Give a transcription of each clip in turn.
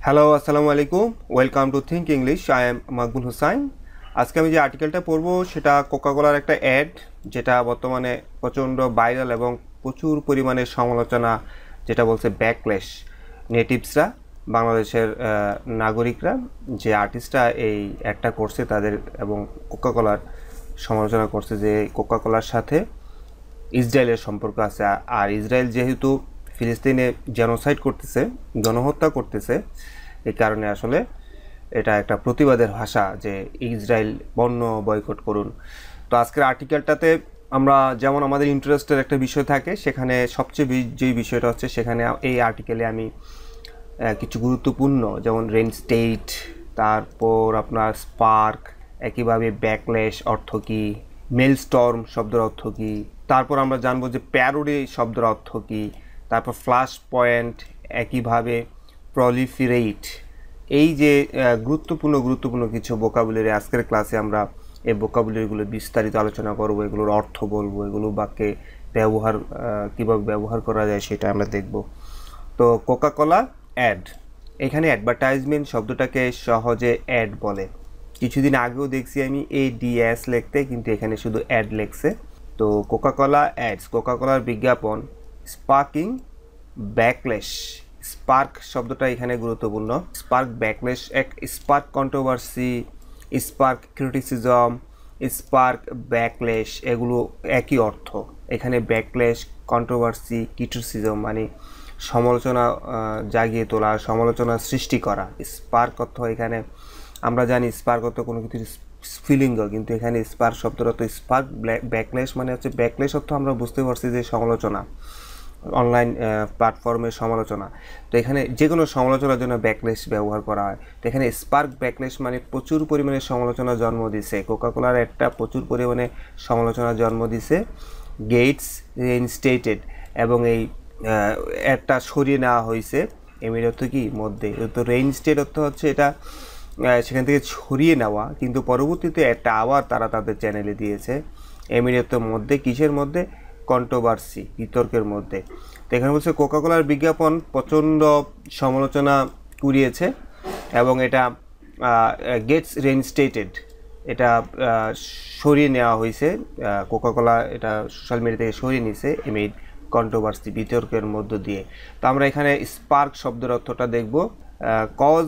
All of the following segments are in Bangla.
হ্যালো, আসসালামু আলাইকুম। Welcome to Think English. I am Maqbul Hussain. আজকে আমি যে আর্টিকেলটা পড়বো সেটা কোকাকোলার একটা অ্যাড, যেটা বর্তমানে প্রচণ্ড ভাইরাল এবং প্রচুর পরিমাণে সমালোচনা, যেটা বলছে ব্যাকলেশ নেটিভসরা, বাংলাদেশের নাগরিকরা, যে আর্টিস্টরা এই অ্যাডটা করছে তাদের এবং কোকাকোলার সমালোচনা করছে যে কোকাকোলার সাথে ইসরায়েলের সম্পর্ক আছে। আর ইসরায়েল যেহেতু ফিলিস্তিনে জেনোসাইড করতেছে, গণহত্যা করতেছে, এই কারণে আসলে এটা একটা প্রতিবাদের ভাষা যে ইসরায়েল পণ্য বয়কট করুন। তো আজকের আর্টিকেলটাতে আমরা যেমন আমাদের ইন্টারেস্টের একটা বিষয় থাকে, সেখানে সবচেয়ে যেই বিষয়টা হচ্ছে, সেখানে এই আর্টিকেলে আমি কিছু গুরুত্বপূর্ণ যেমন রেন স্টেট, তারপর আপনার স্পার্ক, একইভাবে ব্যাকলেশ অর্থ কী, মেল স্টর্ম শব্দের অর্থ কী, তারপর আমরা জানবো যে প্যারোডি শব্দের অর্থ কী, তারপর ফ্ল্যাশ পয়েন্ট, একইভাবে প্রলিফিরেট। এই যে গুরুত্বপূর্ণ কিছু ভোকাবুলারি আজকের ক্লাসে আমরা এই ভোকাবুলারিগুলো বিস্তারিত আলোচনা করব, এগুলোর অর্থ বলবো, এগুলো বাক্যে ব্যবহার কীভাবে ব্যবহার করা যায় সেটা আমরা দেখব। তো কোকাকোলা অ্যাড, এখানে অ্যাডভার্টাইজমেন্ট শব্দটাকে সহজে অ্যাড বলে। কিছুদিন আগেও দেখছি আমি ADS লিখতে, কিন্তু এখানে শুধু অ্যাড লেখছে। তো কোকাকোলা অ্যাডস, কোকাকোলার বিজ্ঞাপন। স্পার্কিং ব্যাকলেশ, স্পার্ক শব্দটা এখানে গুরুত্বপূর্ণ। স্পার্ক ব্যাকলেশ, এক spark controversy, spark criticism, spark backlash, এগুলো একই অর্থ। এখানে ব্যাকলেশ, কন্ট্রোভার্সি, ক্রিটিসিজম মানে সমালোচনা জাগিয়ে তোলা, সমালোচনা সৃষ্টি করা। স্পার্ক অর্থ এখানে আমরা জানি স্পার্ক অর্থ কোনো কিছু ফিলিঙ্গ, কিন্তু এখানে স্পার্ক শব্দের অর্থ স্পার্ক। ব্যাকলেশ মানে হচ্ছে, ব্যাকলেশ অর্থ আমরা বুঝতে পারছি যে সমালোচনা, অনলাইন প্ল্যাটফর্মের সমালোচনা। তো এখানে যে কোনো সমালোচনার জন্য ব্যাকলেশ ব্যবহার করা হয়। তো এখানে স্পার্ক ব্যাকলেশ মানে প্রচুর পরিমাণে সমালোচনা জন্ম দিছে। কোকাকোলার একটা প্রচুর পরিমাণে সমালোচনা জন্ম দিছে। গেটস রেইনস্টেটেড, এবং এই একটা সরিয়ে নেওয়া হয়েছে। এমির অর্থ কি? মধ্যে। তো রেইনস্টেট অর্থ হচ্ছে এটা সেখান থেকে ছড়িয়ে নেওয়া, কিন্তু পরবর্তীতে একটা আবার তারা তাদের চ্যানেলে দিয়েছে। এমিরেতের মধ্যে, কিসের মধ্যে? কন্ট্রোভার্সি, বিতর্কের মধ্যে। তো এখানে বলছে কোকাকোলার বিজ্ঞাপন প্রচণ্ড সমালোচনা কুড়িয়েছে এবং এটা গেটস রেইনস্টেটেড, এটা সরিয়ে নেওয়া হয়েছে। কোকাকোলা এটা সোশ্যাল মিডিয়া থেকে সরিয়ে নিয়েছে এমিড কন্ট্রোভার্সি, বিতর্কের মধ্য দিয়ে। তো আমরা এখানে স্পার্ক শব্দের অর্থটা দেখব। Cause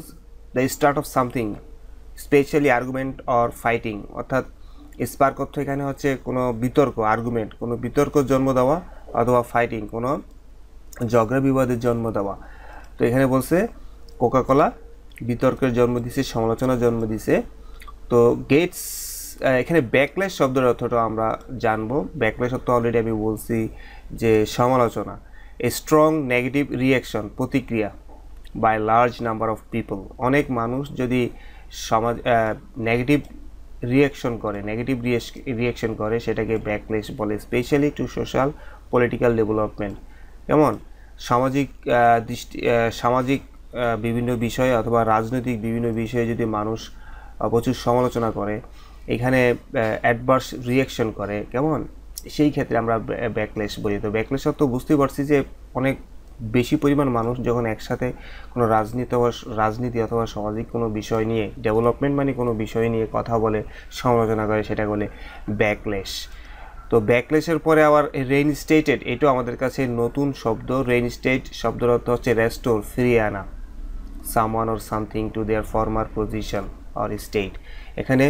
the start of something, specially argument or fighting, অর্থাৎ স্পার্ক অর্থ এখানে হচ্ছে কোনো বিতর্ক, আর্গুমেন্ট, কোনো বিতর্ক জন্ম দেওয়া, অথবা ফাইটিং, কোনো ঝগড়া বিবাদের জন্ম দেওয়া। তো এখানে বলছে কোকাকোলা বিতর্কের জন্ম দিছে, সমালোচনার জন্ম দিছে। তো গেটস, এখানে ব্যাকলেশ শব্দের অর্থটা আমরা জানবো। ব্যাকলেশ অর্থ অলরেডি আমি বলছি যে সমালোচনা। এ স্ট্রং নেগেটিভ রিয়াকশন, প্রতিক্রিয়া, by large number of people, অনেক মানুষ যদি সমাজ নেগেটিভ রিয়াকশন করে সেটাকে ব্যাকলেশ বলে। Specially to social political development, যেমন সামাজিক বিভিন্ন বিষয়ে অথবা রাজনৈতিক বিভিন্ন বিষয়ে যদি মানুষ প্রচুর সমালোচনা করে, এখানে অ্যাডভার্স রিয়াকশন করে, কেমন, সেই ক্ষেত্রে আমরা ব্যাকলেশ বলি। তো ব্যাকলেশ অর্থ বুঝতেই পারছি যে অনেক বেশি পরিমাণ মানুষ যখন একসাথে কোনো রাজনীতি অথবা সামাজিক কোনো বিষয় নিয়ে, ডেভেলপমেন্ট মানে কোনো বিষয় নিয়ে কথা বলে, সমালোচনা করে, সেটা বলে ব্যাকলেশ। তো ব্যাকলেশের পরে আবার রেইনস্টেটেড, এটাও আমাদের কাছে নতুন শব্দ। রেইনস্টেট শব্দের অর্থ হচ্ছে রেস্টোর, ফিরিয়ে আনা, someone or something to their former position or state. এখানে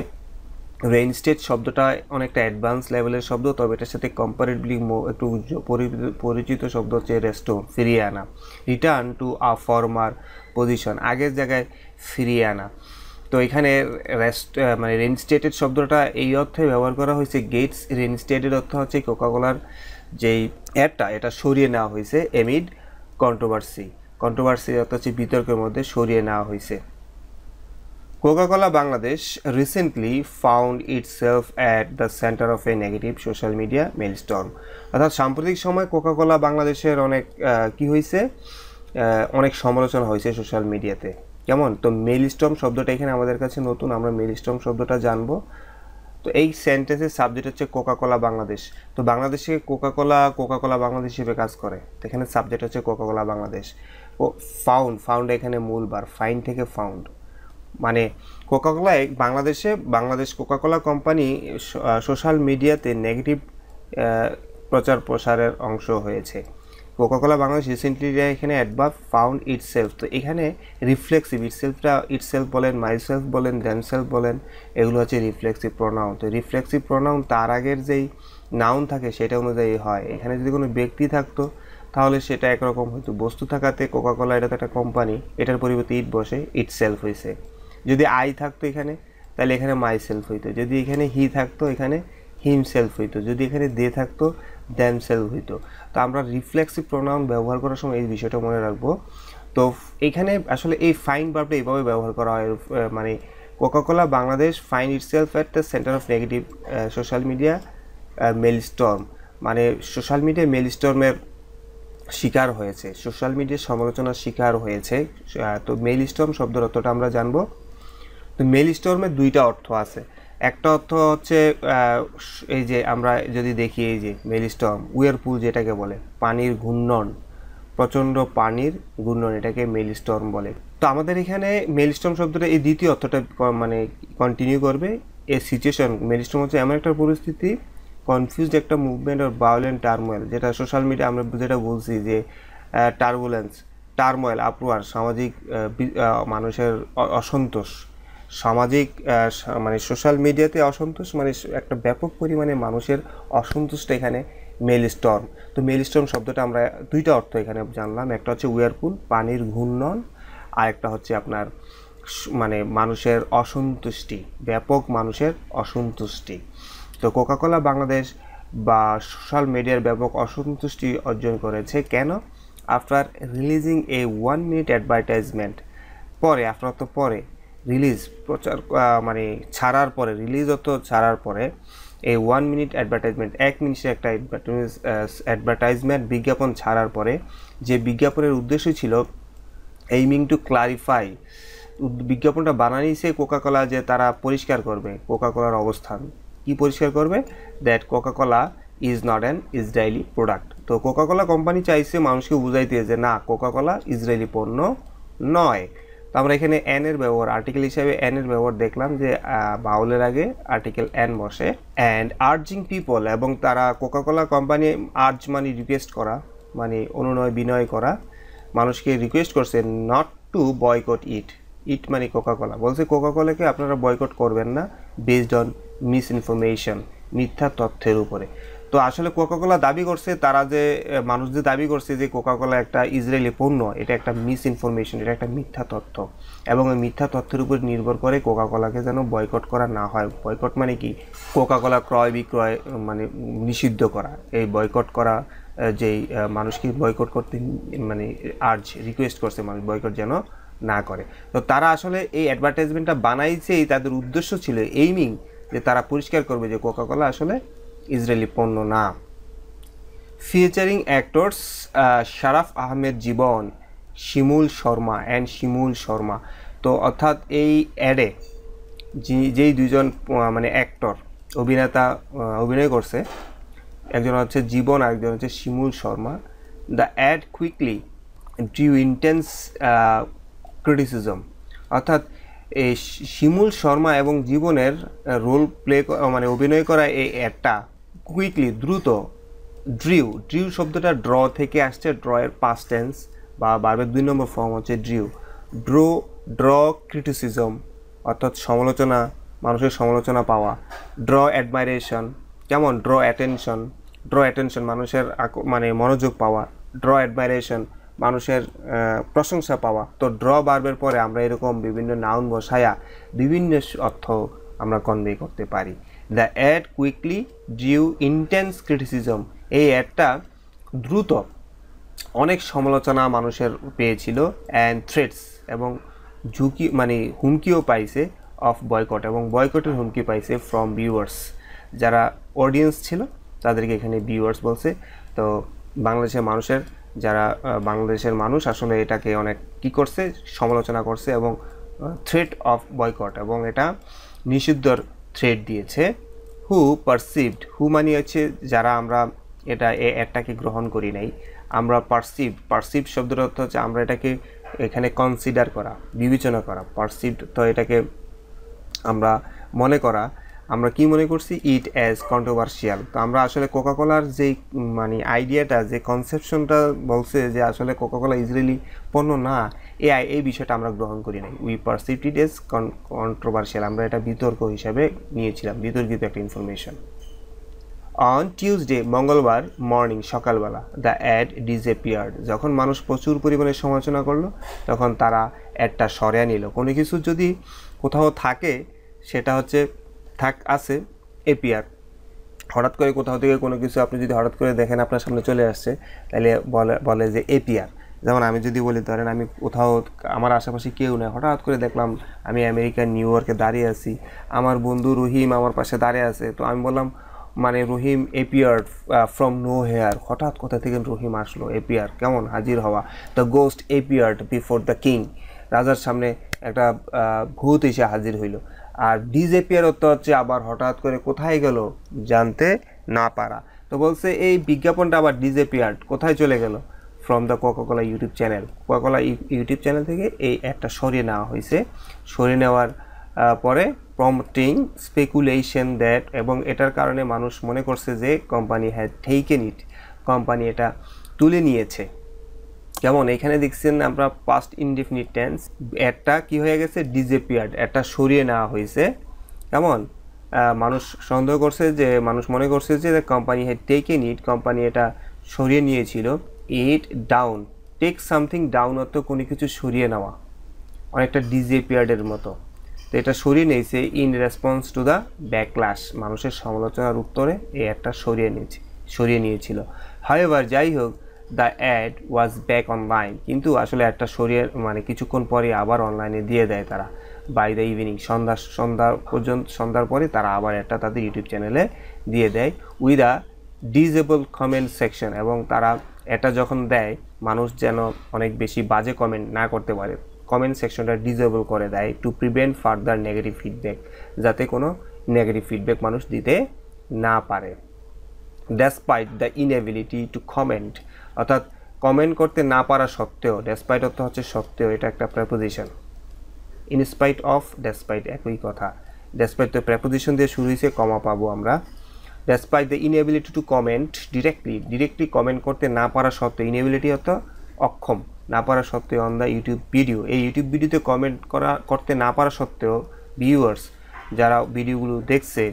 রেইনস্টেট শব্দটা অনেকটা অ্যাডভান্স লেভেলের শব্দ, তবে এটার সাথে কম্পারেটিভলি একটু পরিচিত শব্দ হচ্ছে রেস্টোর, ফিরিয়ে আনা। Return to a former position, আগের জায়গায় ফিরিয়ে আনা। তো এখানে মানে রেইনস্টেটেড শব্দটা এই অর্থে ব্যবহার করা হয়েছে। গেটস রেইনস্টেটেড অর্থ হচ্ছে কোকাকোলার যেই অ্যাডটা, এটা সরিয়ে নেওয়া হয়েছে এমিড কন্ট্রোভার্সি। কন্ট্রোভার্সি অর্থ হচ্ছে বিতর্কের মধ্যে সরিয়ে নেওয়া হয়েছে। Coca-Cola Bangladesh recently found itself at the center of a negative social media maelstrom, অর্থাৎ সাম্প্রতিক সময় কোকাকোলা বাংলাদেশের অনেক কি হয়েছে, অনেক সমালোচনা হয়েছে সোশ্যাল মিডিয়াতে। কেমন? তো মেইলস্টর্ম শব্দটা এখানে আমাদের কাছে নতুন, আমরা মেইলস্টর্ম শব্দটা জানবো। তো এই সেন্টেন্সের সাবজেক্ট হচ্ছে কোকাকোলা বাংলাদেশ। তো বাংলাদেশে কোকাকোলা বাংলাদেশ হিসেবে কাজ করে, তো এখানে সাবজেক্ট হচ্ছে কোকাকোলা বাংলাদেশ। ও ফাউন্ড এখানে মূল বার, ফাইন থেকে ফাউন্ড। মানে Coca Cola Bangladesh Coca Cola company social মিডিয়াতে নেগেটিভ প্রচার প্রসারের অংশ হয়েছে। কোকাকোলা বাংলাদেশ রিসেন্টলি এখানে অ্যাডভার্ব ফাউন্ড ইটসেলফ, তো এখানে রিফ্লেক্সিভ, ইটসেলফ বলেন, মাইসেলফ বলেন, দেমসেলফ বলেন, এগুলো হচ্ছে রিফ্লেক্সিভ প্রোনাউন। তো রিফ্লেক্সিভ প্রোনাউন তার আগের যেই নাউন থাকে সেটা অনুযায়ী হয়। এখানে যদি কোনো ব্যক্তি থাকতো তাহলে সেটা একরকম হতো, বস্তু থাকাতে কোকাকোলা এটা তো একটা কোম্পানি, এটার পরিবর্তে ইট বসে ইটসেলফ হয়েছে। যদি আই থাকতো এখানে তাহলে এখানে মাইসেলফ হইতো, যদি এখানে হি থাকতো এখানে হিমসেলফ হইতো, যদি এখানে দে থাকতো দেমসেলফ হইতো। তো আমরা রিফ্লেক্সিভ প্রোনাউন ব্যবহার করার সময় এই বিষয়টা মনে রাখবো। তো এখানে আসলে এই ফাইন ভার্বটা এইভাবে ব্যবহার করা হয়, মানে Coca Cola Bangladesh find itself at the centre of negative social media maelstrom, মানে সোশ্যাল মিডিয়া মেলস্টর্মের শিকার হয়েছে, সোশ্যাল মিডিয়ার সমালোচনার শিকার হয়েছে। তো মেলস্টর্ম শব্দের অর্থটা আমরা জানবো। তো মেলস্টর্মের দুইটা অর্থ আছে। একটা অর্থ হচ্ছে এই যে আমরা যদি দেখি এই যে মেলস্টর্ম, উইয়ারপুল যেটাকে বলে, পানির ঘূর্ণন, প্রচণ্ড পানির ঘূর্ণন, এটাকে মেলস্টর্ম বলে। তো আমাদের এখানে মেলস্টর্ম শব্দটা এই দ্বিতীয় অর্থটা মানে কন্টিনিউ করবে। এই সিচুয়েশন, মেলস্টর্ম হচ্ছে এমন একটা পরিস্থিতি, কনফিউজড একটা মুভমেন্ট আর ভায়োলেন্ট টার্মোয়েল, যেটা সোশ্যাল মিডিয়া আমরা যেটা বলছি যে টার্বুলেন্স, টার্মোয়েল, আপওয়ার, সামাজিক মানুষের অসন্তোষ, সামাজিক মানে সোশ্যাল মিডিয়াতে অসন্তোষ, মানে একটা ব্যাপক পরিমাণে মানুষের অসন্তোষটা এখানে মেলস্টর্ম। তো মেলস্টর্ম শব্দটা আমরা দুইটা অর্থ এখানে জানলাম, একটা হচ্ছে উইয়ারপুল, পানির ঘূর্ণন, আর একটা হচ্ছে আপনার মানে মানুষের অসন্তুষ্টি, ব্যাপক মানুষের অসন্তুষ্টি। তো কোকাকোলা বাংলাদেশ বা সোশ্যাল মিডিয়ার ব্যাপক অসন্তুষ্টি অর্জন করেছে কেন? আফটার রিলিজিং এ 1 মিনিট অ্যাডভার্টাইজমেন্ট, পরে আফটার তো পরে রিলিজ প্রচার মানে ছাড়ার পরে, ছাড়ার পরে এই 1 মিনিট অ্যাডভার্টাইজমেন্ট, 1 মিনিটের একটা অ্যাডভার্টাইজমেন্ট বিজ্ঞাপন ছাড়ার পরে, যে বিজ্ঞাপনের উদ্দেশ্য ছিল এইমিং টু ক্লারিফাই, বিজ্ঞাপনটা বানানিয়েছে কোকাকোলা যে তারা পরিষ্কার করবে কোকাকোলার অবস্থান। কি পরিষ্কার করবে? That Coca Cola is not an Israeli product. তো কোকাকোলা কোম্পানি চাইছে মানুষকে বুঝাইতে যে না, কোকাকোলা ইসরায়েলি পণ্য নয়। তো আমরা এখানে এর ব্যবহার, আর্টিকেল হিসাবে এর ব্যবহার দেখলাম যে বাউলের আগে আর্টিকেল এন বসে। অ্যান্ড আর্জিং পিপল, এবং তারা কোকাকোলা কোম্পানি, আর্জ মানে রিকোয়েস্ট করা, মানে অনুনয় বিনয় করা, মানুষকে রিকোয়েস্ট করছে নট টু বয়কট ইট মানে কোকাকোলা, বলছে কোকাকোলাকে আপনারা বয়কট করবেন না বেসড অন মিস ইনফরমেশন, মিথ্যা তথ্যের উপরে। তো আসলে কোকাকোলা দাবি করছে, তারা যে মানুষ যে দাবি করছে যে কোকাকোলা একটা ইসরায়েলি পণ্য, এটা একটা মিস ইনফরমেশন, এটা একটা মিথ্যা তথ্য, এবং এই মিথ্যা তথ্যের উপর নির্ভর করে কোকাকোলাকে যেন বয়কট করা না হয়। বয়কট মানে কি? কোকাকোলা ক্রয় বিক্রয় মানে নিষিদ্ধ করা। এই বয়কট করা, যেই মানুষকে বয়কট করতে মানে রিকোয়েস্ট করছে মানুষ বয়কট যেন না করে। তো তারা আসলে এই অ্যাডভার্টাইজমেন্টটা বানাইছেই, তাদের উদ্দেশ্য ছিল এইমিং, যে তারা পরিষ্কার করবে যে কোকাকোলা আসলে ইসরায়েলি পণ্য না। ফিচারিং অ্যাক্টরস শারাফ আহমেদ জীবন, শিমুল শর্মা। তো অর্থাৎ এই অ্যাডে যেই দুইজন মানে অ্যাক্টর, অভিনেতা অভিনয় করছে, একজন হচ্ছে জীবন আর একজন হচ্ছে Shimul Sharma. The ad quickly drew intense criticism, অর্থাৎ এই শিমুল শর্মা এবং জীবনের রোল প্লে মানে অভিনয় করা এই অ্যাডটা কুইকলি, দ্রুত, ড্রিউ শব্দটা ড্র থেকে আসছে, ড্র এর পাস্ট টেন্স বা ভার্বের 2 নম্বর ফর্ম হচ্ছে ড্র ক্রিটিসিজম, অর্থাৎ সমালোচনা, মানুষের সমালোচনা পাওয়া। ড্র অ্যাডমাইরেশন, কেমন? ড্র অ্যাটেনশন মানুষের মানে মনোযোগ পাওয়া। ড্র অ্যাডমাইরেশন মানুষের প্রশংসা পাওয়া। তো ড্র ভার্বের পরে আমরা এরকম বিভিন্ন নাউন বসায়া বিভিন্ন অর্থ আমরা কনভে করতে পারি। The ad quickly drew intense criticism, এই অ্যাডটা দ্রুত অনেক সমালোচনা মানুষের পেয়েছিল। অ্যান্ড থ্রেটস, এবং ঝুঁকি মানে হুমকিও পাইছে, অফ বয়কট, এবং বয়কটের হুমকি পাইছে ফ্রম ভিউয়ার্স, যারা অডিয়েন্স ছিল তাদেরকে এখানে ভিউয়ার্স বলছে। তো বাংলাদেশের মানুষ আসলে এটাকে অনেক কি করছে, সমালোচনা করছে, এবং থ্রেট অফ বয়কট, এবং এটা নিষিদ্ধর থ্রেট দিয়েছে। হু পারসিভড, হু মানে হচ্ছে যারা আমরা এটাকে গ্রহণ করি নাই, আমরা পারসিভ শব্দের অর্থ হচ্ছে আমরা এটাকে এখানে কনসিডার করা, বিবেচনা করা। পারসিভড তো এটাকে আমরা মনে করা, আমরা কি মনে করছি, ইট অ্যাজ কন্ট্রোভার্সিয়াল। তো আমরা আসলে কোকাকোলার যেই মানে আইডিয়াটা, যে কনসেপশনটা বলছে যে আসলে কোকাকোলা ইসরায়েলি পণ্য না, এই বিষয়টা আমরা গ্রহণ করি নাই। We perceived it age controversial, আমরা এটা বিতর্ক হিসাবে নিয়েছিলাম, বিতর্কিত একটা ইনফরমেশন। অন টিউসডে, মঙ্গলবার মর্নিং, সকালবেলা, দ্য অ্যাড ডিসঅ্যাপিয়ার্ড। যখন মানুষ প্রচুর পরিমাণে সমালোচনা করলো তখন তারা অ্যাডটা সরিয়ে নিল। কোনো কিছু যদি কোথাও থাকে সেটা হচ্ছে আছে এপিআর। হঠাৎ করে কোথাও থেকে কোনো কিছু আপনি যদি হঠাৎ করে দেখেন আপনার সামনে চলে আসছে, তাহলে বলে যে এপিআর। যেমন আমি যদি বলি, ধরেন আমি কোথাও, আমার আশেপাশে কেউ নেই, হঠাৎ করে দেখলাম আমি আমেরিকার নিউ ইয়র্কে দাঁড়িয়ে আছি, আমার বন্ধু রহিম আমার পাশে দাঁড়িয়ে আছে, তো আমি বললাম মানে Rahim appear from nowhere. হঠাৎ কোথা থেকে রহিম আসলো, এপিয়ার কেমন, হাজির হওয়া। The ghost appeared before the king, রাজার সামনে একটা ভূত এসে হাজির হইল। আর ডিসঅ্যাপিয়ার অর্থ হচ্ছে আবার হঠাৎ করে কোথায় গেল জানতে না পারা। তো বলছে এই বিজ্ঞাপনটা আবার ডিসঅ্যাপিয়ার্ড, কোথায় চলে গেল, from the Coca Cola YouTube channel. Coca Cola YouTube channel থেকে এই একটা সরিয়ে নেওয়া হয়েছে। সরিয়ে নেওয়ার পরে প্রম্পটিং স্পেকুলেশন দ্যাট, এবং এটার কারণে মানুষ মনে করছে যে company had taken it, company এটা তুলে নিয়েছে। যেমন এখানে দেখছেন আমরা পাস্ট ইনডেফিনিট টেন্স, একটা কি হয়ে গেছে, ডিসঅ্যাপিয়ার্ড, একটা সরিয়ে নেওয়া হয়েছে। কেমন মানুষ সন্দেহ করছে, যে মানুষ মনে করছে যে company had taken it, company এটা সরিয়ে নিয়েছিল। It down, take something down অর্থ কোনো কিছু সরিয়ে নেওয়া, অনেকটা ডিসঅ্যাপিয়ার্ডের মতো। তো এটা সরিয়ে নিয়েছে in response to the backlash, মানুষের সমালোচনার উত্তরে এই একটা সরিয়ে নিয়েছিল। হাউএভার, যাই হোক, the ad was back online, কিন্তু আসলে একটা সরিয়ে মানে কিছুক্ষণ পরে আবার অনলাইনে দিয়ে দেয় তারা। বাই দ্য ইভিনিং, সন্ধ্যার পরে তারা আবার একটা তাদের ইউটিউব চ্যানেলে দিয়ে দেয়। With a disable comment section, এবং তারা এটা যখন দেয় মানুষ যেন অনেক বেশি বাজে কমেন্ট না করতে পারে, কমেন্ট সেকশনটা ডিসেবল করে দেয় to prevent further negative feedback, যাতে কোনো নেগেটিভ ফিডব্যাক মানুষ দিতে না পারে। Despite the inability to comment, অর্থাৎ কমেন্ট করতে না পারা সত্ত্বেও, ডেসপাইট অর্থ হচ্ছে সত্ত্বেও, এটা একটা প্রেপোজিশন। ইনস্পাইট অফ, ডেসপাইট একই কথা। ডেসপাইট তো প্রেপোজিশন দিয়ে শুরু হয়েছে, কমা পাবো আমরা। Despite the inability to comment directly comment করতে না পারা সত্ত্বেও, ইনএবিলিটি অর্থ অক্ষম, না পারা সত্ত্বেও, অন দ্য ইউটিউব ভিডিও, এই ইউটিউব ভিডিওতে কমেন্ট করতে না পারা সত্ত্বেও ভিউয়ার্স যারা ভিডিওগুলো দেখছে,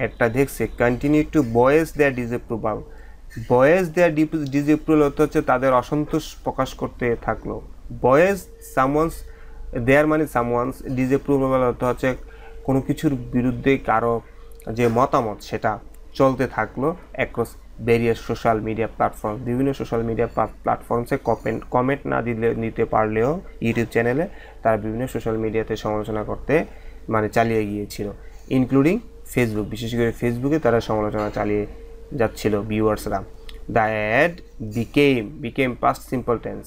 একটা দেখছে, continue to voice their disapproval. Voice their disapproval অর্থ হচ্ছে তাদের অসন্তোষ প্রকাশ করতে থাকলো। ভয়েস সামওয়ানস দেয়ার মানে সামওয়ানস, ডিসঅ্যাপ্রুভাল অর্থ হচ্ছে কোনো কিছুর বিরুদ্ধে কারো যে মতামত সেটা চলতে থাকলো across various social media platform, বিভিন্ন সোশ্যাল মিডিয়া প্ল্যাটফর্মসে কমেন্ট না নিতে পারলেও ইউটিউব চ্যানেলে তারা বিভিন্ন সোশ্যাল মিডিয়াতে সমালোচনা করতে মানে চালিয়ে গিয়েছিল, ইনক্লুডিং ফেসবুক, বিশেষ করে ফেসবুকে তারা সমালোচনা চালিয়ে যাচ্ছিল ভিউয়ার্সরা। The ad became past simple tense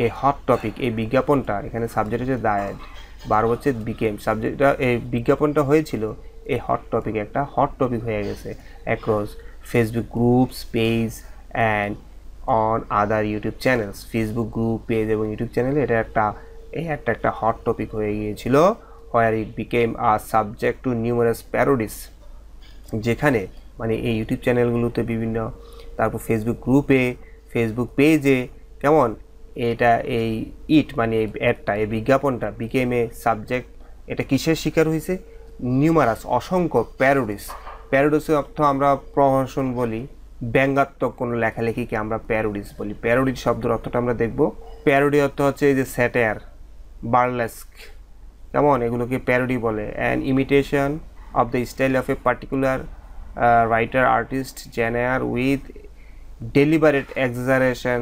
a hot topic, এই বিজ্ঞাপনটা, এখানে সাবজেক্ট হচ্ছে দ্য অ্যাড, বার হচ্ছে বিকেম, সাবজেক্টটা, এই বিজ্ঞাপনটা হয়েছিল এই হট টপিক, একটা হট টপিক হয়ে গেছে across Facebook groups, page and on other YouTube channels. Facebook group, page এবং ইউটিউব চ্যানেলে এটা একটা হট টপিক হয়ে গিয়েছিল। Where it became a subject to numerous parodies, যেখানে মানে এই ইউটিউব চ্যানেলগুলোতে বিভিন্ন, তারপর ফেসবুক গ্রুপে, ফেসবুক পেজে, কেমন এটা এই মানে এই অ্যাডটা, এই বিজ্ঞাপনটা বিকেম এ সাবজেক্ট, এটা কিসের শিকার হয়েছে, নিউমারাস, অসংখ্য, প্যারোডিসের অর্থ আমরা প্রহসন বলি, ব্যঙ্গাত্মক কোনো লেখালেখিকে আমরা প্যারোডিস বলি। প্যারোডিস শব্দের অর্থটা আমরা দেখব। প্যারোডি অর্থ হচ্ছে এই যে স্যাটায়ার, বার্লেস্ক, কেমন এগুলোকে প্যারোডি বলে। An imitation of the style of a particular writer artist genre with deliberate exaggeration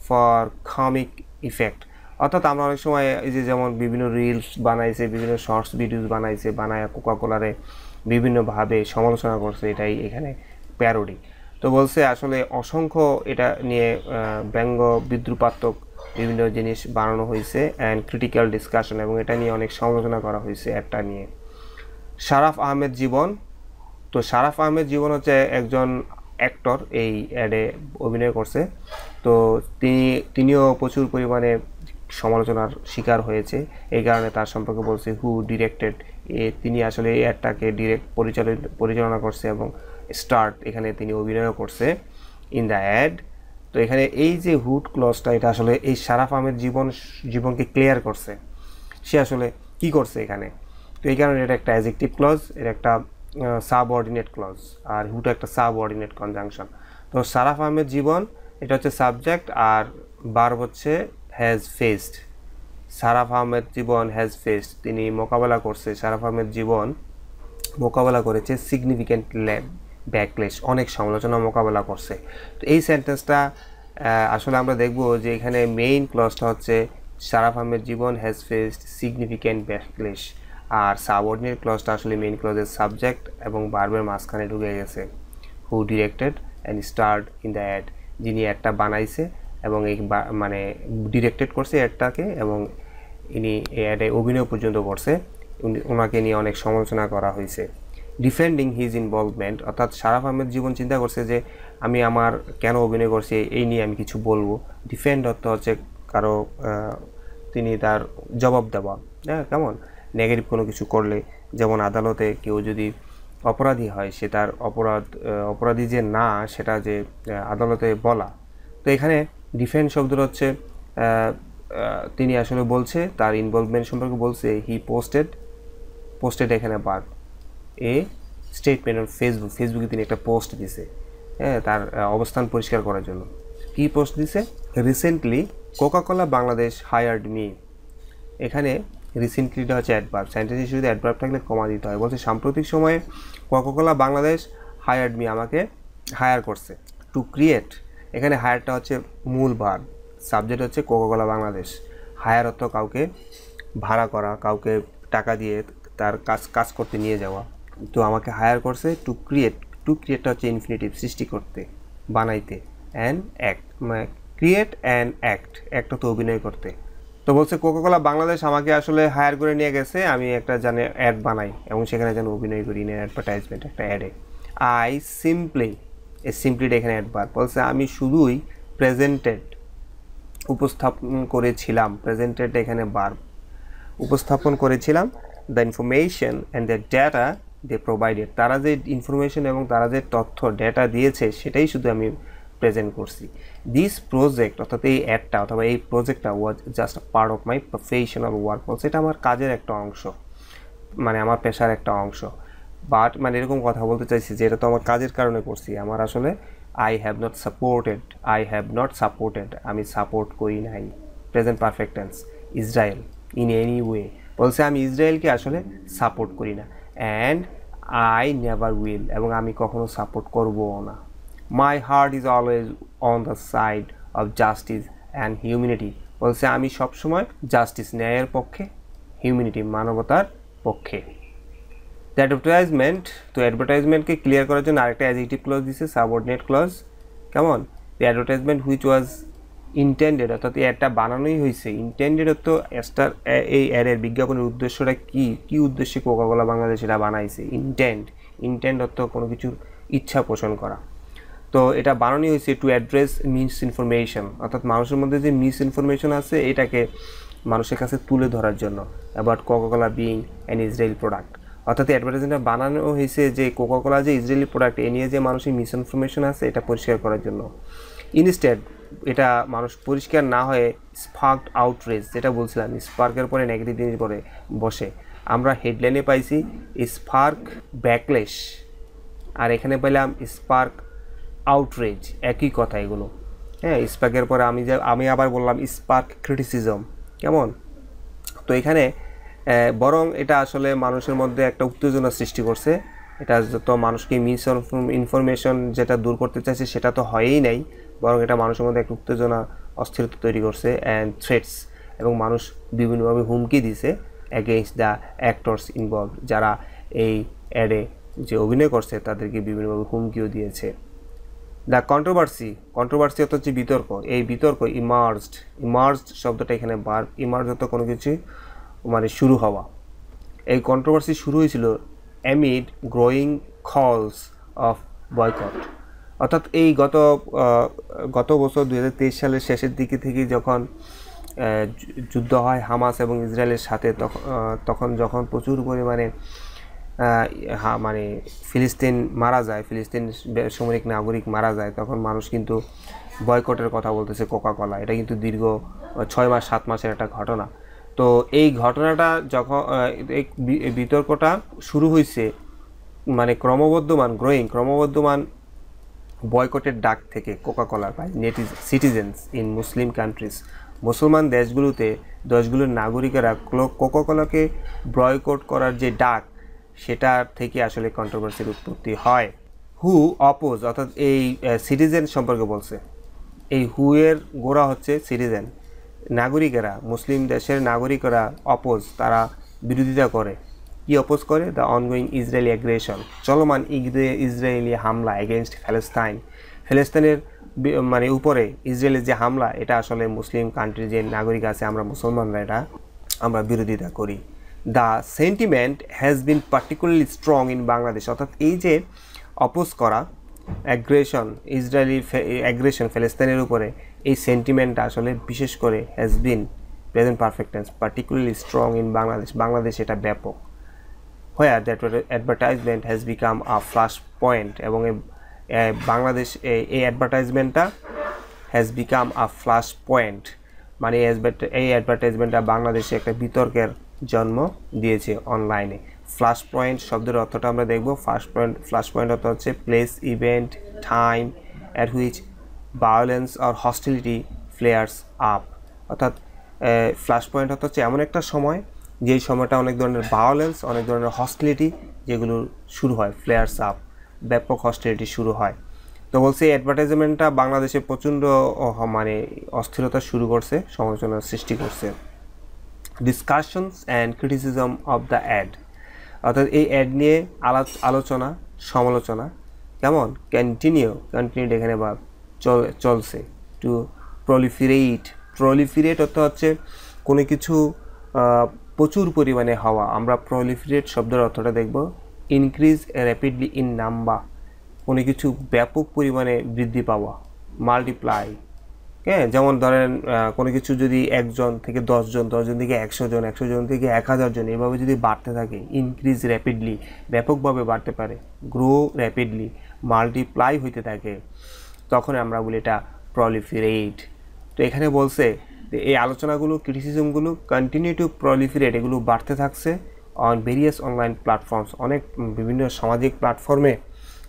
for comic effect, অর্থাৎ আমরা অনেক সময় এই যে যেমন বিভিন্ন রিলস বানাইছে, বিভিন্ন শর্টস ভিডিওস বানায় কোকাকোলারে বিভিন্নভাবে সমালোচনা করছে, এটাই এখানে প্যারোডি। তো বলছে আসলে অসংখ্য এটা নিয়ে ব্যঙ্গ বিদ্রুপাত্মক বিভিন্ন জিনিস বানানো হয়েছে অ্যান্ড ক্রিটিক্যাল ডিসকাশন, এবং এটা নিয়ে অনেক সমালোচনা করা হয়েছে একটা নিয়ে। শারাফ আহমেদ জীবন, তো শারাফ আহমেদ জীবন হচ্ছে একজন অ্যাক্টর এই অ্যাডে অভিনয় করছে। তো তিনিও প্রচুর পরিমাণে সমালোচনার শিকার হয়েছে। এই কারণে তার সম্পর্কে বলছে হু ডিরেক্টেড, তিনি আসলে এই অ্যাডটাকে পরিচালনা করছে এবং স্টার্ট এখানে তিনি অভিনয়ও করছে ইন দ্য অ্যাড। তো এখানে এই যে হুড ক্লজটা, এটা আসলে এই শারাফ আহমেদ জীবনকে ক্লিয়ার করছে সে আসলে কি করছে এখানে। তো এই কারণে এটা একটা অ্যাডজেক্টিভ ক্লজ, এটা একটা সাবঅর্ডিনেট ক্লজ, আর হুড একটা সাবঅর্ডিনেট কনজাংশন। তো শারাফ আহমেদ জীবন এটা হচ্ছে সাবজেক্ট, আর ভার্ব হচ্ছে has faced. Sharaf Ahmed Jibon has faced, তিনি মোকাবেলা করছে, শারাফ আহমেদ জীবন মোকাবেলা করেছে সিগনিফিক্যান্ট ব্যাকলেশ, অনেক সমালোচনা মোকাবেলা করছে। তো এই সেন্টেন্সটা আসলে আমরা দেখব যে এখানে মেইন ক্লজটা হচ্ছে Sharaf Ahmed Jibon has faced significant backlash, আর সাবঅর্ডিনেট ক্লজটা আসলে মেইন ক্লজের সাবজেক্ট এবং ভার্বের মাঝখানে ঢুকে গেছে। Who directed and starred in the ad, যিনি অ্যাডটা বানাইছে এবং এই মানে ডিরেক্টেড করছে অ্যাডটাকে, এবং ইনি এই অ্যাডে অভিনয় পর্যন্ত করছে, ওনাকে নিয়ে অনেক সমালোচনা করা হয়েছে। ডিফেন্ডিং হিজ ইনভলভমেন্ট, অর্থাৎ শারাফ আহমেদ জীবন চিন্তা করছে যে আমি আমার কেন অভিনয় করছি এই নিয়ে আমি কিছু বলবো। ডিফেন্ড অর্থ হচ্ছে কারো তিনি তার জবাব দেওয়া, হ্যাঁ কেমন নেগেটিভ কোনো কিছু করলে, যেমন আদালতে কেউ যদি অপরাধী হয় সে তার অপরাধী যে না সেটা যে আদালতে বলা। তো এখানে ডিফেন্ড শব্দটা হচ্ছে তিনি আসলে বলছে তার ইনভলভমেন্ট সম্পর্কে বলছে। হি পোস্টেড এখানে ভার্ব, এ স্টেটমেন্ট অন ফেসবুকে তিনি একটা পোস্ট দিছে, হ্যাঁ তার অবস্থান পরিষ্কার করার জন্য। কি পোস্ট দিছে? Recently Coca Cola Bangladesh hired me. এখানে রিসেন্টলিটা হচ্ছে অ্যাডভার্ব, সেন্টেন্সে শুধু অ্যাডভার্ব থাকলে কমা দিতে হয়। বলছে সাম্প্রতিক সময়ে কোকাকোলা বাংলাদেশ হায়ার্ড মি, আমাকে হায়ার করছে। টু ক্রিয়েট, এখানে হায়ারটা হচ্ছে মূল ভার্ব, সাবজেক্ট হচ্ছে কোকাকোলা বাংলাদেশ। হায়ার অর্থ কাউকে ভাড়া করা, কাউকে টাকা দিয়ে তার কাজ করতে নিয়ে যাওয়া। তো আমাকে হায়ার করছে টু ক্রিয়েটটা হচ্ছে ইনফিনিটিভ, সৃষ্টি করতে, বানাইতে। অ্যান্ড অ্যাক্ট, মানে ক্রিয়েট অ্যান্ড অ্যাক্ট তো অভিনয় করতে। তো বলছে কোকাকোলা বাংলাদেশ আমাকে আসলে হায়ার করে নিয়ে গেছে, আমি একটা জানে অ্যাড বানাই এবং সেখানে যেন অভিনয় করি, অ্যাডভার্টাইজমেন্ট একটা অ্যাডে। আই সিম্পলিটা এখানে অ্যাডভার্ব। বলছে আমি শুধুই উপস্থাপন করেছিলাম, প্রেজেন্টেড এখানে ভার্ব, উপস্থাপন করেছিলাম the information and the data they provided, তারা যে ইনফরমেশন এবং তারা যে তথ্য ডেটা দিয়েছে সেটাই শুধু আমি প্রেজেন্ট করছি। দিস প্রজেক্ট অর্থাৎ এই অ্যাডটা অথবা এই প্রজেক্টটা was just part of my professional work. বলছে এটা আমার কাজের একটা অংশ, মানে আমার পেশার একটা অংশ। বাট মানে এরকম কথা বলতে চাইছি যে এটা তো আমার কাজের কারণে করছি, আমার আসলে আই হ্যাভ নট সাপোর্টেড, আমি সাপোর্ট করি নাই। Present perfect tense. Israel in any way, বলছে আমি ইসরায়েলকে আসলে সাপোর্ট করি না। অ্যান্ড আই নেভার উইল, এবং আমি কখনো সাপোর্ট করবও না। My heart is always on the side of justice and humanity, বলছে আমি সবসময় জাস্টিস ন্যায়ের পক্ষে, হিউম্যানিটি মানবতার পক্ষে। দ্য অ্যাডভার্টাইজমেন্ট, তো অ্যাডভার্টাইজমেন্টকে ক্লিয়ার করার জন্য আরেকটা অ্যাডজেক্টিভ ক্লজ দিছে, সাবঅর্ডিনেট ক্লজ। কেমন? The advertisement which was intended, অর্থাৎ এই অ্যাডটা বানানোই হয়েছে। ইন্টেন্ডেড তো এই অ্যাডের বিজ্ঞাপনের উদ্দেশ্যটা কি উদ্দেশ্যে কোকাকোলা বাংলাদেশ এটা বানাইছে। ইন্টেন্ড অর্থ কোনো কিছুর ইচ্ছা পোষণ করা। তো এটা বানানোই হয়েছে টু অ্যাড্রেস মিস ইনফরমেশন, অর্থাৎ মানুষের মধ্যে যে মিস ইনফরমেশন আছে এটাকে মানুষের কাছে তুলে ধরার জন্য, about Coca Cola being an Israeli product. অর্থাৎ অ্যাডভার্টাইজমেন্টটা বানানো হয়েছে যে কোকাকোলা যে ইসরায়েলি প্রোডাক্ট, এ নিয়ে যে মানুষের মিস ইনফরমেশন আছে এটা পরিষ্কার করার জন্য। ইনস্টেড, এটা মানুষ পরিষ্কার না হয়ে স্পার্কড আউটরেজ, যেটা বলছিলাম স্পার্কের পরে নেগেটিভ জিনিস পরে বসে, আমরা হেডলাইনে পাইছি স্পার্ক ব্যাকলেশ, আর এখানে পেলাম স্পার্ক আউটরেজ, একই কথা এগুলো। হ্যাঁ, স্পার্কের পরে আমি আবার বললাম স্পার্ক ক্রিটিসিজম। কেমন? তো এখানে বরং এটা আসলে মানুষের মধ্যে একটা উত্তেজনা সৃষ্টি করছে। এটা যত মানুষকে মিস ইনফরমেশন যেটা দূর করতে চাইছে সেটা তো হয়ই নাই, বরং এটা মানুষের মধ্যে একটা উত্তেজনা, অস্থিরতা তৈরি করছে। অ্যান্ড থ্রেটস, এবং মানুষ বিভিন্নভাবে হুমকি দিছে অ্যাগেইনস্ট দ্য অ্যাক্টরস ইনভলভ, যারা এই অ্যাডে যে অভিনয় করছে তাদেরকে বিভিন্নভাবে হুমকিও দিয়েছে। দ্য কন্ট্রোভার্সি অর্থ হচ্ছে বিতর্ক। এই বিতর্ক ইমার্জড শব্দটা এখানে ভার্ব, ইমার্জ অর্থ কোনো কিছু মানে শুরু হওয়া। এই কন্ট্রোভার্সি শুরু হয়েছিল অ্যামিড গ্রোয়িং কলস অফ বয়কট, অর্থাৎ এই গত বছর 2023 সালের শেষের দিকে থেকে যখন যুদ্ধ হয় হামাস এবং ইসরায়েলের সাথে, তখন যখন প্রচুর পরিমাণে মানে ফিলিস্তিন মারা যায়, ফিলিস্তিন সামরিক নাগরিক মারা যায়, তখন মানুষ কিন্তু বয়কটের কথা বলতেছে কোকাকোলা। এটা কিন্তু দীর্ঘ 6-7 মাসের একটা ঘটনা। তো এই ঘটনাটা যখন এই বিতর্কটা শুরু হয়েছে, মানে ক্রমবর্ধমান বয়কটের ডাক থেকে কোকাকোলার by citizens in Muslim countries. মুসলমান দেশগুলোর নাগরিকেরা কোকাকোলাকে বয়কট করার যে ডাক, সেটা থেকে আসলে কন্ট্রোভার্সির উৎপত্তি হয়। হু অপোজ, অর্থাৎ এই সিটিজেন সম্পর্কে বলছে। এই হু এর গোড়া হচ্ছে সিটিজেন, নাগরিকেরা, মুসলিম দেশের নাগরিকেরা অপোজ, তারা বিরোধিতা করে। কি অপোজ করে? দ্য অনগোয়িং ইসরায়েলি অ্যাগ্রেশন, চলমান ইসরায়েলি হামলা এগেনস্ট ফিলিস্তিনের মানে উপরে ইসরায়েলের যে হামলা, এটা আসলে মুসলিম কান্ট্রির যে নাগরিক আছে, আমরা মুসলমানরা, এটা আমরা বিরোধিতা করি। The sentiment has been particularly strong in Bangladesh, অর্থাৎ এই যে অপোজ করা ইসরায়েলি অ্যাগ্রেশন ফিলিস্তিনের উপরে, এই সেন্টিমেন্টটা আসলে বিশেষ করে has been present perfect tense particularly strong in Bangladesh এটা ব্যাপক। Where that advertisement has become a flash point, এবং বাংলাদেশ এই অ্যাডভার্টাইজমেন্টটা has become a flash point, মানে এই অ্যাডভার্টাইজমেন্টটা বাংলাদেশে একটা বিতর্কের জন্ম দিয়েছে অনলাইনে। ফ্ল্যাশ পয়েন্ট শব্দের অর্থটা আমরা দেখব। ফ্ল্যাশ পয়েন্ট অর্থ হচ্ছে place, event, time at which violence or hostility flares up, অর্থাৎ ফ্ল্যাশ পয়েন্ট অর্থ হচ্ছে এমন একটা সময়, যেই সময়টা অনেক ধরনের ভায়োলেন্স, অনেক ধরনের হস্টিলিটি যেগুলো শুরু হয়, ফ্লেয়ার্স আপ, ব্যাপক হস্টিলিটি শুরু হয়। তো বলছে এই অ্যাডভার্টাইজমেন্টটা বাংলাদেশে প্রচণ্ড মানে অস্থিরতা শুরু করছে, সমালোচনার সৃষ্টি করছে। Discussions and criticism of the ad, অর্থাৎ এই অ্যাড নিয়ে আলোচনা সমালোচনা কেমন কন্টিনিউ এখানে বা চলছে। টু প্রলিফিরেট অর্থ হচ্ছে কোনো কিছু প্রচুর পরিমাণে হওয়া। আমরা প্রলিফিরেট শব্দের অর্থটা দেখব। ইনক্রিজ র্যাপিডলি ইন নাম্বার, কোনো কিছু ব্যাপক পরিমাণে বৃদ্ধি পাওয়া। মাল্টিপ্লাই, হ্যাঁ, যেমন ধরেন কোনো কিছু যদি 1 জন থেকে 10 জন, 10 জন থেকে 100 জন, 100 জন থেকে 1000 জন, এভাবে যদি বাড়তে থাকে, ইনক্রিজ র্যাপিডলি ব্যাপকভাবে বাড়তে পারে, গ্রো র্যাপিডলি মাল্টিপ্লাই হইতে থাকে, তখন আমরা বলি এটা প্রলিফিরেট। তো এখানে বলছে যে এই আলোচনাগুলো, ক্রিটিসিজমগুলো কন্টিনিউ টু প্রলিফিরেট, এগুলো বাড়তে থাকছে অন ভেরিয়াস অনলাইন প্ল্যাটফর্মস, অনেক বিভিন্ন সামাজিক প্ল্যাটফর্মে,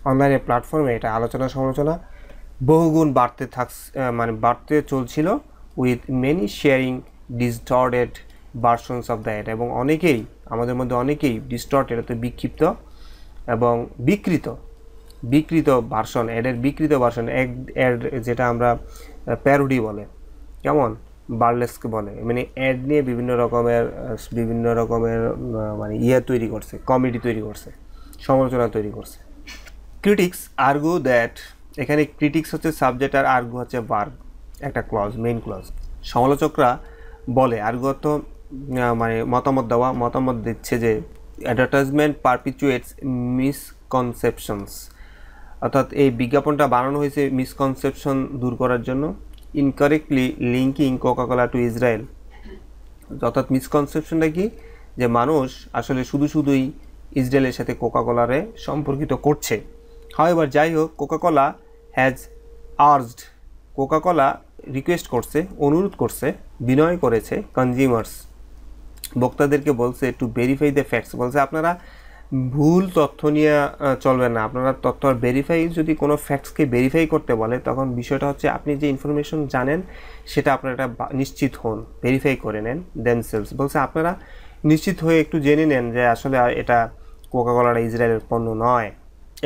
অনলাইনের প্ল্যাটফর্মে এটা আলোচনা সমালোচনা বহুগুণ বাড়তে চলছিল। With many sharing distorted versions of the ad, এবং আমাদের মধ্যে অনেকেই ডিস্টর্টেড অর্থাৎ বিক্ষিপ্ত এবং বিকৃত ভার্সন, অ্যাডের বিকৃত ভার্সন, অ্যাড যেটা আমরা প্যারোডি বলে, কেমন বার্লেস্ক বলে, মানে অ্যাড নিয়ে বিভিন্ন রকমের মানে তৈরি করছে, কমেডি তৈরি করছে, সমালোচনা তৈরি করছে। ক্রিটিক্স আর্গু দ্যাট, এখানে ক্রিটিক্স হচ্ছে সাবজেক্ট আর আর্গু হচ্ছে ভার্ব, একটা ক্লজ, মেইন ক্লজ। সমালোচকরা বলে, আর্গু অর্থ মানে মতামত দিচ্ছে যে অ্যাডভার্টাইজমেন্ট পারপিচুয়েটস মিসকনসেপশনস, অর্থাৎ এই বিজ্ঞাপনটা বানানো হয়েছে মিসকনসেপশন দূর করার জন্য। Incorrectly linking Coca Cola two Israel, অর্থাৎ মিসকনসেপশনটা কি, যে মানুষ আসলে শুধুই ইসরায়েলের সাথে কোকাকোলারে সম্পর্কিত করছে। হাউএভার, যাই হোক, কোকাকোলা রিকোয়েস্ট করছে, অনুরোধ করছে, বিনয় করেছে কনজিউমার্স, ভোক্তাদেরকে বলছে টু ভেরিফাই দ্য ফ্যাক্টস, বলছে আপনারা ভুল তথ্য নিয়ে চলবেন না, আপনারা তথ্য যদি কোনো ফ্যাক্টসকে ভেরিফাই করতে বলে, তখন বিষয়টা হচ্ছে আপনি যে ইনফরমেশন জানেন সেটা আপনারা এটা নিশ্চিত হন, ভেরিফাই করে নেন দেমসেলস, বলছে আপনারা নিশ্চিত হয়ে একটু জেনে নেন যে আসলে এটা কোকাকোলাটা ইসরায়েলের পণ্য নয়।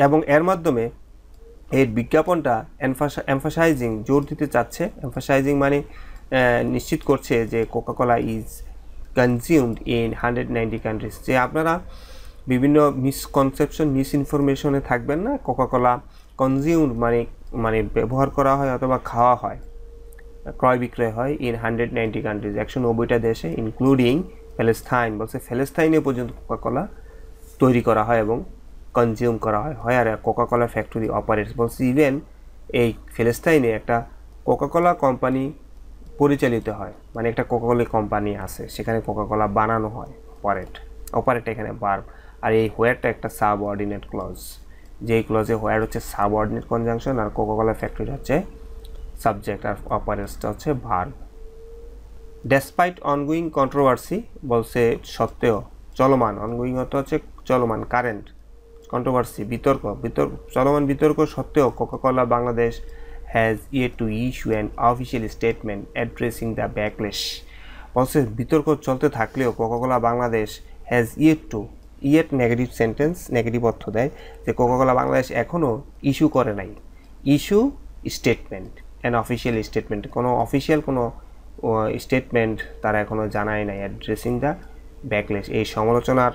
এবং এর মাধ্যমে এই বিজ্ঞাপনটা এমফাসাইজিং, জোর দিতে চাচ্ছে, এমফাসাইজিং মানে নিশ্চিত করছে যে Coca Cola is consumed in 190 countries, যে আপনারা বিভিন্ন মিসইনফরমেশনে থাকবেন না। কোকাকোলা কনজিউমড মানে ব্যবহার করা হয় অথবা খাওয়া হয়, ক্রয় বিক্রয় হয় ইন 190 কান্ট্রিজ, 190টা দেশে, ইনক্লুডিং প্যালেস্টাইন, বলছে প্যালেস্টাইনে পর্যন্ত কোকাকোলা তৈরি করা হয় এবং কনজিউম করা হয়। আর কোকাকোলা ফ্যাক্টরি অপারেটস, বলছে ইভেন এই ফিলিস্তাইনে একটা কোকাকোলা কোম্পানি পরিচালিত হয়, মানে একটা কোকাকোলা কোম্পানি আছে, সেখানে কোকাকোলা বানানো হয়। অপারেট এখানে ভার্ব, আর এই হোয়ারটা একটা সাবঅর্ডিনেট ক্লজ, যেই ক্লজে হোয়ার হচ্ছে সাবঅর্ডিনেট কনজাংশন আর কোকাকোলা ফ্যাক্টরি হচ্ছে সাবজেক্ট, আর অপারেটসটা হচ্ছে ভার্ব। ডেসপাইট অনগোয়িং কন্ট্রোভার্সি বলছে সত্ত্বেও, চলমান, অনগোয়িং অর্থ হচ্ছে চলমান, কারেন্ট, কন্ট্রোভার্সি চলমান বিতর্ক সত্ত্বেও Coca Cola Bangladesh has yet to issue an official statement addressing the backlash. বলছে বিতর্ক চলতে থাকলেও Coca Cola Bangladesh has yet negative sentence, negative অর্থ দেয়, যে কোকাকোলা বাংলাদেশ এখনও ইস্যু করে নাই, issue statement, an official statement, কোনো অফিসিয়াল কোনো স্টেটমেন্ট তারা এখনও জানায় নাই। অ্যাড্রেসিং দ্য ব্যাকলেশ, এই সমালোচনার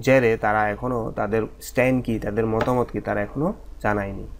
জেরে তারা এখনও তাদের স্ট্যান্ড কি, তাদের মতামত কি, তারা এখনও জানায়নি।